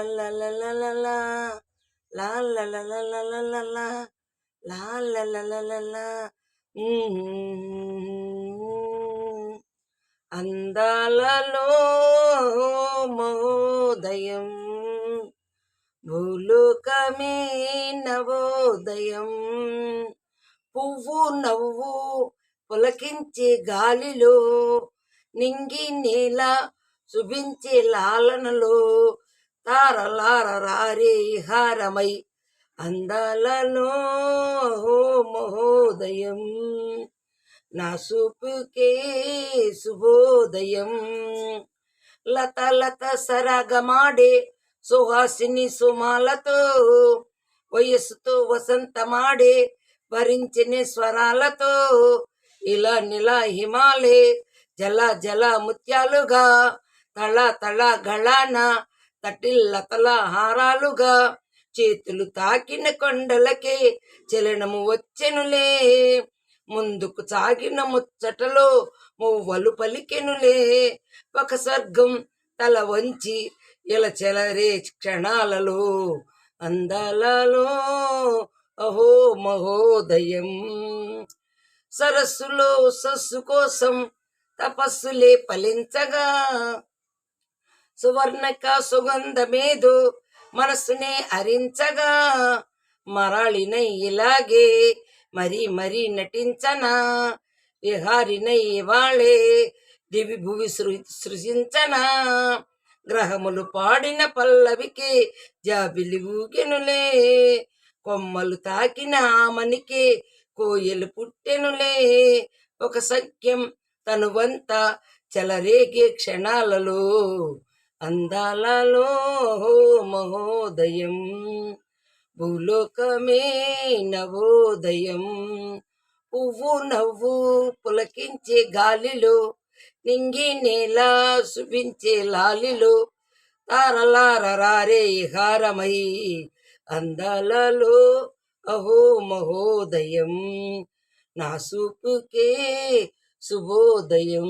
లా లా లా లా లా లా లా లా లా లా లా లా లా లా లా లా లా లా లా. అందాలలో మహోదయం భూలోకమే నవోదయం. పువ్వు నవ్వు పులకించే గాలిలో నింగి నేల శుభించే లాలనలో తారలార రారే హారమై అందాలలో మహోదయం. నా సూపుకే శుభోదయం. లత లత సరగమాడే సుహాసిని సుమాలతో వయస్సుతో వసంతమాడే భరించిన స్వరాలతో ఇలా నిలా హిమాలే జల జల ముత్యాలుగా తళ తళ గళాన తటిల్లతల హారాలుగా చేతులు తాకిన కొండలకే చలనము వచ్చెనులే. ముందుకు సాగిన ముచ్చటలో మువ్వలు పలికెనులే. ఒక స్వర్గం తల వంచి ఇలా చెలరే క్షణాలలో అందాలలో అహో మహోదయం. సరస్సులో సస్సు కోసం తపస్సులే ఫలించగా సువర్ణక సుగంధమేదో మనసునే అరించగా మరాళినై ఇలాగే మరీ మరీ నటించనా విహారినై ఇవాళే దివి భువి సృజించనా. గ్రహములు పాడిన పల్లవికి జాబిలి ఊగెనులే. కొమ్మలు తాకిన ఆమనికి కోయలు పుట్టెనులే. ఒక సఖ్యం తనువంత చెలరేగే క్షణాలలో అందాలలో మహోదయం. భూలోకమే నవోదయం. పువ్వు నవ్వు పులకించే గాలిలో నింగి నేల శుభించే లాలిలో తారలార రారే హారమై అందాలలో అహో మహోదయం. నా సూపుకే శుభోదయం.